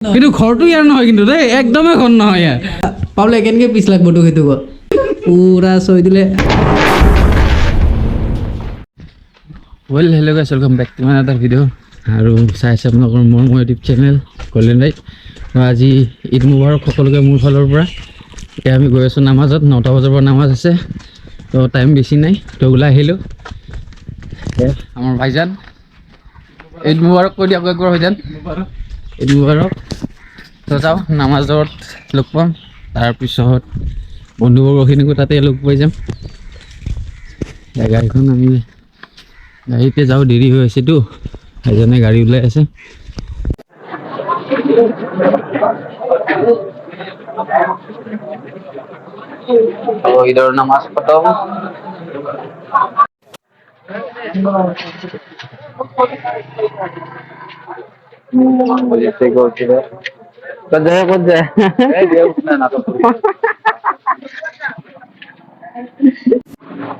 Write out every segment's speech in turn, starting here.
কিন্তু ঘৰটো ইয়াৰ নহয় কিন্তু দেই একদমেই ঘৰ নহয় ইয়াৰ পাবলে কেনেকৈ পিছ লাগব তোক সেইটো ক পুৰা চৈ দিলে well hello' guys welcome back to my other video' আৰু চাই আছে আপোনালোকৰ মোৰ ইউটিউব চেনেল গল্ডেন ৰাইট আজি ঈদ মুবাৰক সকলোকে মোৰ ফালৰ পৰা এতিয়া আমি গৈ আছোঁ নামাজত 9টা বজাৰ পৰা নামাজ আছে তো টাইম বেছি নাই তো ওলাই আহিলোঁ আমাৰ ভাইজান ঈদ মুবাৰক কৈ দিয়ক একবাৰ ভাইজান ঈদ মুবাৰক তো যাওঁ নামাজত লগ পাম তাৰপিছত বন্ধুবৰ্গখিনিকো তাতে লগ পাই যাম গাড়ীখন আমি গাড়ীতে যাওঁ দেৰি হৈ আছেতো এজনে গাড়ী ওলাই আছে ঈদৰ নামাজ খতম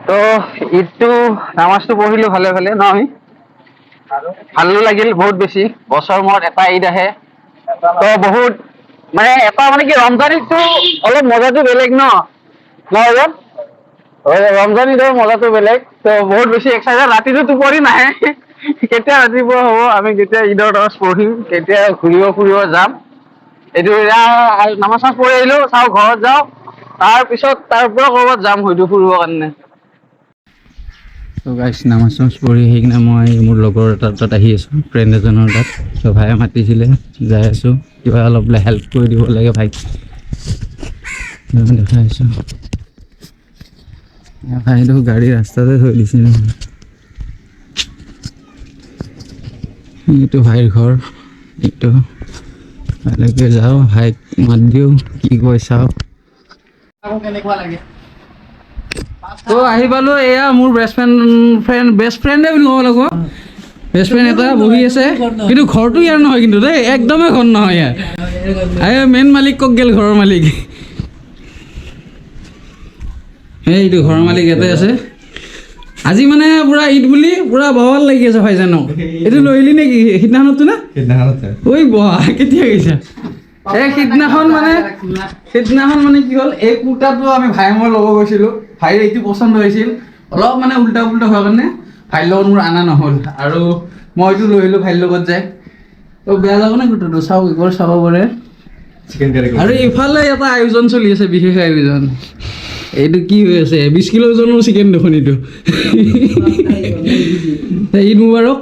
তো ঈদটো নামাজটো পঢ়িলো ভালে ভালে ন আমি ভালো লাগিল বহুত বেছি বছৰ মূৰত এটা ঈদ আহে তো বহুত মানে এটা মানে কি ৰমজান ঈদটো অলপ মজাটো বেলেগ ন ৰমজান ঈদৰ মজাটো বেলেগ তো বহুত বেছি এক্সাইটেড ৰাতিটো টোপনি নাহে কেতিয়া ৰাতিপুৱা হ'ব আমি কেতিয়া ঈদৰ নামাজ পঢ়িম কেতিয়া ঘূৰিব ফুৰিব যাম এইটো নামাজ পঢ়ি আহিলো চাওঁ ঘৰত যাওঁ তাৰপিছত তাৰ পৰা ক'ৰবাত যাম হয়তো ফুৰিবৰ কাৰণে তো গাইছ নামাজ পঢ়ি আহি কিনে মই মোৰ লগৰ এটাৰ তাত আহি আছোঁ ফ্ৰেণ্ড এজনৰ তাত তো ভায়ে মাতিছিলে যাই আছোঁ কিবা অলপ হেল্প কৰি দিব লাগে ভাইক দেখাই আছোঁ ভাইটো গাড়ী ৰাস্তাতে থৈ দিছে এইটো ভাইৰ ঘৰ এইটো ভাইলৈকে যাওঁ ভাইক মাত দিওঁ কি কয় চাওঁ কেনেকুৱা লাগে তো আহি পালোঁ এয়া মোৰ বেষ্ট ফ্ৰেণ্ডে বুলি ক'ব লাগিব বেষ্ট ফ্ৰেণ্ড এটা বহি আছে কিন্তু ঘৰটো ইয়াৰ নহয় কিন্তু দেই একদমেই ঘৰ নহয় ইয়াৰ মেইন মালিক কক গেল ঘৰৰ মালিক এইটো ঘৰৰ মালিক ইয়াতে আছে আজি মানে পুৰা ঈদ বুলি পুৰা বহাল লাগি আছে ভাইজানক এইটো লৈ আহিলি নেকি সিদিনাখনতো না ঐ বহা কেতিয়া গৈছা এই সিদিনাখন মানে কি হ'ল এই কুৰ্তাটো আমি ভাই মই ল'ব গৈছিলোঁ ভাইৰ এইটো পচন্দ হৈছিল অলপ মানে উল্টা পুল্টা হোৱাৰ কাৰণে ভাইৰ লগত মোৰ অনা নহ'ল আৰু মই এইটো লৈ আহিলোঁ ভাইৰ লগত যায় তো বেয়া যাব নে কুৰ্তাটো চাওক একবাৰ চাব পাৰে আৰু ইফালে এটা আয়োজন চলি আছে বিশেষ আয়োজন এইটো কি হৈ আছে 20 কিলো ওজনৰ চিকেন দেখোন এইটো ঈদ মুবাৰক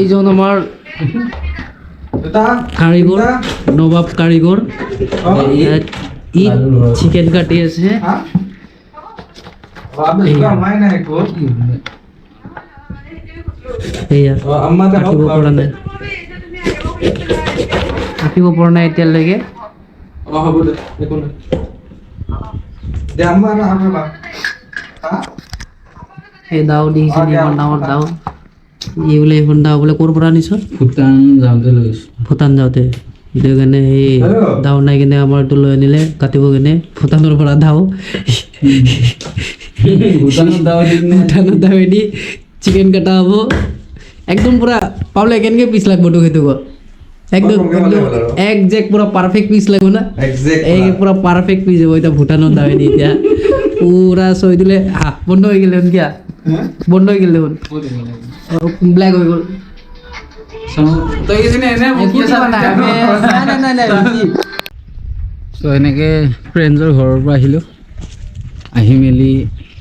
এইজন আমাৰ কাৰিকৰ নবাব কাৰিকৰ ঈদ চিকেন কাটি আছে কাটিব পৰা নাই এতিয়ালৈকে এই দাও দেখিছে ইমান ডাঙৰ দাও এই বোলে এইখন দাও বোলে ক'ৰ পৰা আনিছ ভূটান যাওঁতে সেইটো কাৰণে সেই দাও নাই কিনে আমাৰ এইটো লৈ আনিলে কাটিব কিনে ভূটানৰ পৰা দাও ভূটানৰ দাৱেদি চিকেন কটা হ'ব একদম পুৰা পাবলে কেনেকৈ পিছ লাগব তোক সেইটো ক একদম একজেক্ট পুৰা পাৰফেক্ট পিচ লাগিব না এই পুৰা পাৰফেক্ট পিচ হ'ব এতিয়া ভূটানৰ দাৱেদি এতিয়া পুৰা চৈ দিলে বন্ধ হৈ গ'ল দেখোন কিয়া বন্ধ হৈ গ'ল দেখোন ব্লেক হৈ গ'ল তো এনেকৈ ফ্ৰেণ্ডছৰ ঘৰৰ পৰা আহিলোঁ আহি মেলি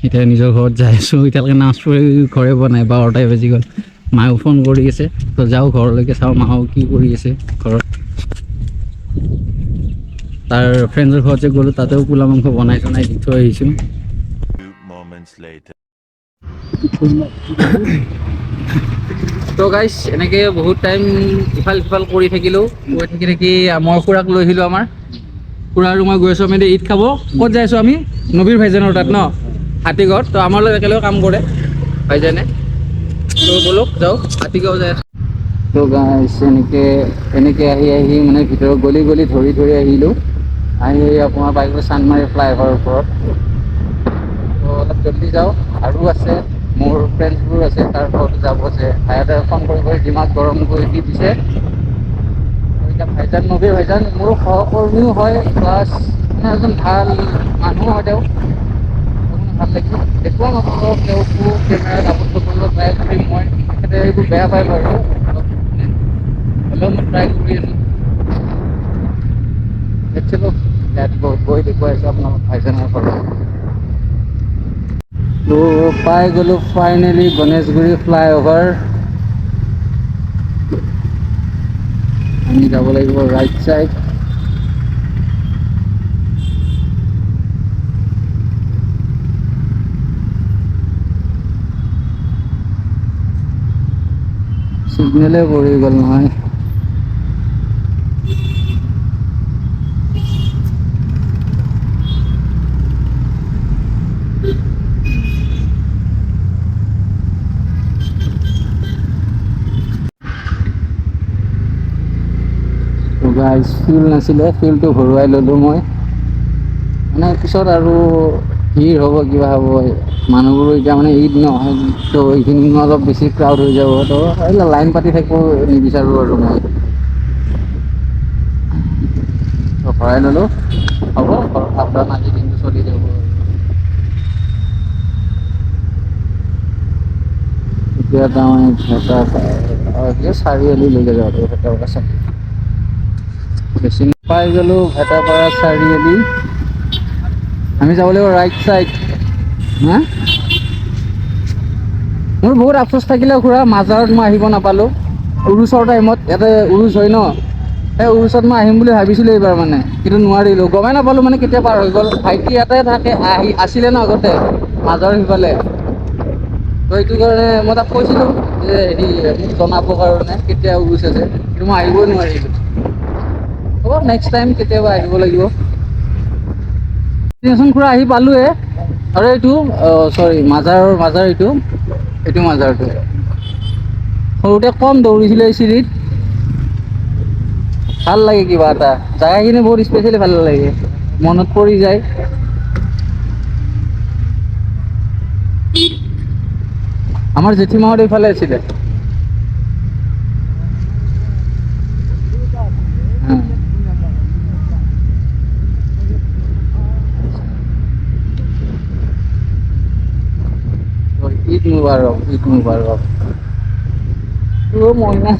এতিয়া নিজৰ ঘৰত যাই আছোঁ এতিয়ালৈকে নাচ পৰি ঘৰে বনাই 12টাই বাজি গ'ল মায়েও ফোন কৰি আছে তো যাওঁ ঘৰলৈকে চাওঁ মাও কি কৰি আছে ঘৰত তাৰ ফ্ৰেণ্ডছৰ ঘৰত যে গ'লোঁ তাতেও পোলা মাংস বনাই দি থৈ আহিছোঁ তো গাইছ এনেকৈ বহুত টাইম ইফাল সিফাল কৰি থাকিলোঁ থাকি মই খুৰাক লৈ আহিলোঁ আমাৰ খুৰা আৰু মই গৈ আছোঁ আমি ঈদ খাব ক'ত যাই আছোঁ আমি নবীৰ ভাইজানৰ তাত ন হাতীগড় তো আমাৰ লগত একেলগে কাম কৰে ভাইজানে তো বলক যাওঁ হাতীগাঁও যাই আছোঁ তো গাইছ এনেকৈ আহি মানে ভিতৰত গলি ধৰি আহিলোঁ আহি আপোনাৰ বাইকত চান্দমাৰী ফ্লাইঅভাৰৰ ওপৰত তো অলপ জল্দি যাওঁ। আৰু আছে মোৰ ফ্ৰেণ্ডছবোৰ আছে, তাৰ ঘৰতো যাব আছে। ভাইহঁতে ফোন কৰি ডিমাক গৰম কৰি দি দিছে। এতিয়া ভাইজান নবী ভাইজান মোৰ সহকৰ্মীও হয়, প্লাছ মানে এজন ভাল মানুহ হয় তেওঁ। ভাল লাগিল। দেখুৱাম আপোনালোকক তেওঁকো কেমেৰাত আপলোড কৰিবলৈ ট্ৰাই কৰিম মই। তেখেতে এইবোৰ বেয়া পায় বাৰু, হ'লেও মই ট্ৰাই কৰি আছোঁ। দেখিছিলোঁ ইয়াত গৈ দেখুৱাই আছোঁ আপোনালোক ভাইজানৰ ঘৰত। তো পাই গ'লোঁ ফাইনেলি গণেশগুৰি ফ্লাইঅভাৰ। আমি যাব লাগিব ৰাইট চাইড। চিগনেলে পৰি গ'ল নহয়। গাইজ ফিউল নাছিলে, ফিউলটো ভৰুৱাই ল'লোঁ মই। মানে পিছত আৰু ভিৰ হ'ব, কিবা হ'ব, মানুহবোৰো এতিয়া মানে ঈদ নহয় তো এইখিনি অলপ বেছি ক্ৰাউড হৈ যাব, তো লাইন পাতি থাকিব নিবিচাৰোঁ আৰু মই। তো ভৰাই ল'লোঁ, হ'ব আপোনাৰ আজি দিনটো চলি যাব। এতিয়া তাৰমানে চাৰিআলিলৈকে যাব লাগিব, ভেটাৰপৰা চাৰিআলি। বেছি পাই গ'লোঁ ভেটাৰপাৰা চাৰিআলি। আমি যাব লাগিব ৰাইট চাইড। হা? মোৰ বহুত আফচোচ থাকিলে খুৰা, মাজাৰত মই আহিব নাপালোঁ। উৰুচৰ টাইমত, ইয়াতে উৰুচ হয় ন, সেই উৰুচত মই আহিম বুলি ভাবিছিলোঁ এইবাৰ মানে, কিন্তু নোৱাৰিলোঁ। গমেই নাপালোঁ মানে কেতিয়া পাৰ হৈ গ'ল। ভাইটি ইয়াতে থাকে, আছিলে ন আগতে মাজৰ সিফালে। তো সেইটো কাৰণে মই তাক কৈছিলোঁ যে মোক জনাবৰ কাৰণে কেতিয়া উৰুচ আছে, কিন্তু মই আহিবই নোৱাৰিলোঁ। হ'ব নেক্সট টাইম কেতিয়াবা আহিব লাগিব। দিয়াচোন খুৰা, আহি পালোঁৱে। আৰু এইটো চৰি মাজাৰ এইটো মাজাৰটো। সৰুতে কম দৌৰিছিলোঁ এই চিৰিত। ভাল লাগে কিবা এটা, জাগাখিনি বহুত স্পেচিয়েলি ভাল লাগে, মনত পৰি যায়। আমাৰ জেঠীমাহঁত এইফালে আছিলে। ঈদ মুবাৰক, ঈদ মুবাৰক। অ' মইনা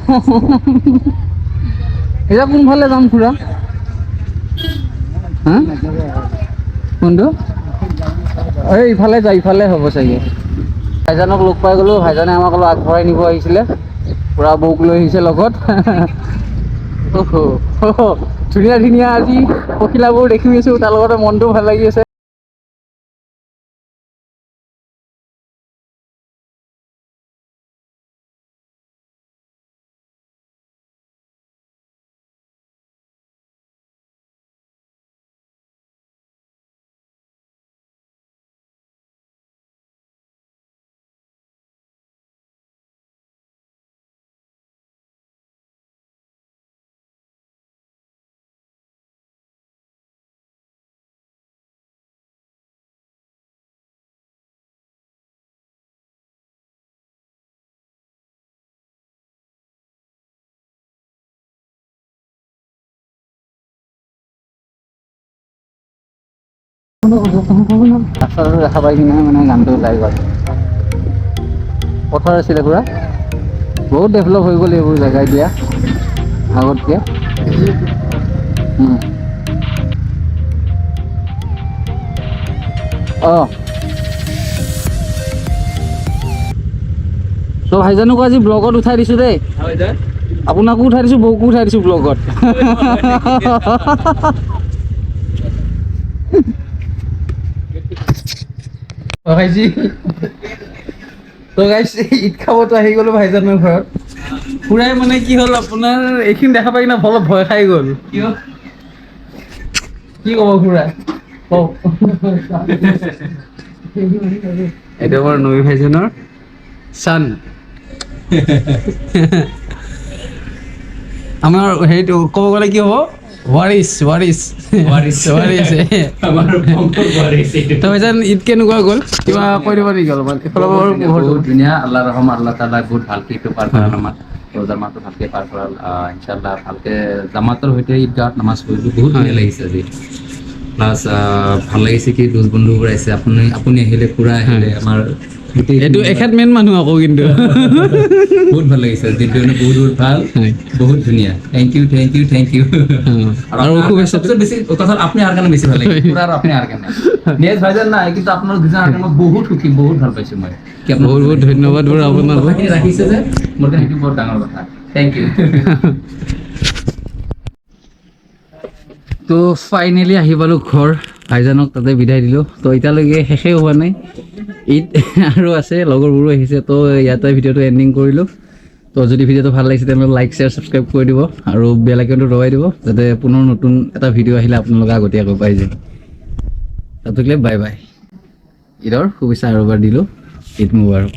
এতিয়া কোনফালে যাম খুৰা? হা? কোনটো? এই ইফালে যায়, ইফালে হ'ব চাগে। ভাইজানক লগ পাই গ'লোঁ, ভাইজানে আমাক অলপ আগবঢ়াই নিব আহিছিলে। পুৰা বৌক লৈ আহিছে লগত। ধুনীয়া ধুনীয়া আজি পখিলাবোৰ দেখি আছোঁ, তাৰ লগতে মনটোও ভাল লাগি আছে। ৰাস্তাটো দেখা পাই কিনে মানে গানটো ওলাই গ'ল। পথাৰ আছিলে পুৰা, বহুত ডেভেলপ হৈ গ'ল এইবোৰ জেগা এতিয়া আগতকৈ। অঁ, ত' ভাইজানকো আজি ব্লগত উঠাই দিছোঁ দেই। আপোনাকো উঠাই দিছোঁ, বৌকো উঠাই দিছোঁ ব্লগত। তো গাইছ ঈদ খাবতো আহি গ'লো ভাইজানৰ ঘৰত। খুৰাই মানে কি হ'ল আপোনাৰ, এইখিনি দেখা পাই কিনে অলপ ভয় খাই গ'ল। কিয়? কি ক'ব খুৰা কওক? এইটো আমাৰ নবী ভাইজানৰ চান। আমাৰ হেৰিটো ক'ব গ'লে কি হ'ব, ৱাৰিছ আমাৰ বংশৰ ৱাৰিছ এইটো। তো ভাইজান ঈদ কেনেকুৱা গ'ল কিবা কৈ দিব নেকি অলপমান এইফালৰ পৰা বহুত ধুনীয়া আল্লাহ ৰহম আল্লাহ তাআলা বহুত ভালকে এইটো পাৰ কৰাল আমাক ৰমজান মাহটো ভালকে পাৰ কৰাল ইনশাআল্লাহ ভালকে জামাতৰ সৈতে ঈদগাহত নামাজ পঢ়িলোঁ বহুত ধুনীয়া লাগিছে আজি প্লাছ ভাল লাগিছে কি দোষ বন্ধুবোৰ আহিছে আপুনি আহিলে খুৰা আহিলে আমাৰ গোটেই এইটো এখেত মেইন মানুহ আকৌ কিন্তু বহুত ভাল লাগিছে দিনটো মানে বহুত ভাল বহুত ধুনীয়া থেংক ইউ আৰু শুভেচ্ছা সবচেয়ে বেছি কথা আপনি আর কেন বেশি ভালো লাগে পুরা আর আপনি আর কেন নেজ ভাইজান না কিন্তু আপনার দুজন আর কেন বহুত সুখী বহুত ভাল পাইছো মই কি আপনার বহুত ধন্যবাদ বাৰু আপোনাক কথাখিনি ৰাখিছে যে মোৰ কাৰণে সেইটো বৰ ডাঙৰ কথা থ্যাংক ইউ তো ফাইনেলি আহি পালোঁ ঘৰ ভাইজানক তাতে বিদায় দিলোঁ তো এতিয়ালৈকে শেষেই হোৱা নাই ঈদ আৰু আছে লগৰবোৰো আহিছে তো ইয়াতে ভিডিঅ'টো এণ্ডিং কৰিলোঁ তো যদি ভিডিঅ'টো ভাল লাগিছে তেনেহ'লে লাইক শ্বেয়াৰ ছাবস্ক্ৰাইব কৰি দিব আৰু বেল আইকনটো দবাই দিব যাতে পুনৰ নতুন এটা ভিডিঅ' আহিলে আপোনালোকে আগতীয়াকৈ পাই যায় তাতোকলে বাই বাই ঈদৰ শুভেচ্ছা আৰু এবাৰ দিলোঁ ঈদ মুবাৰক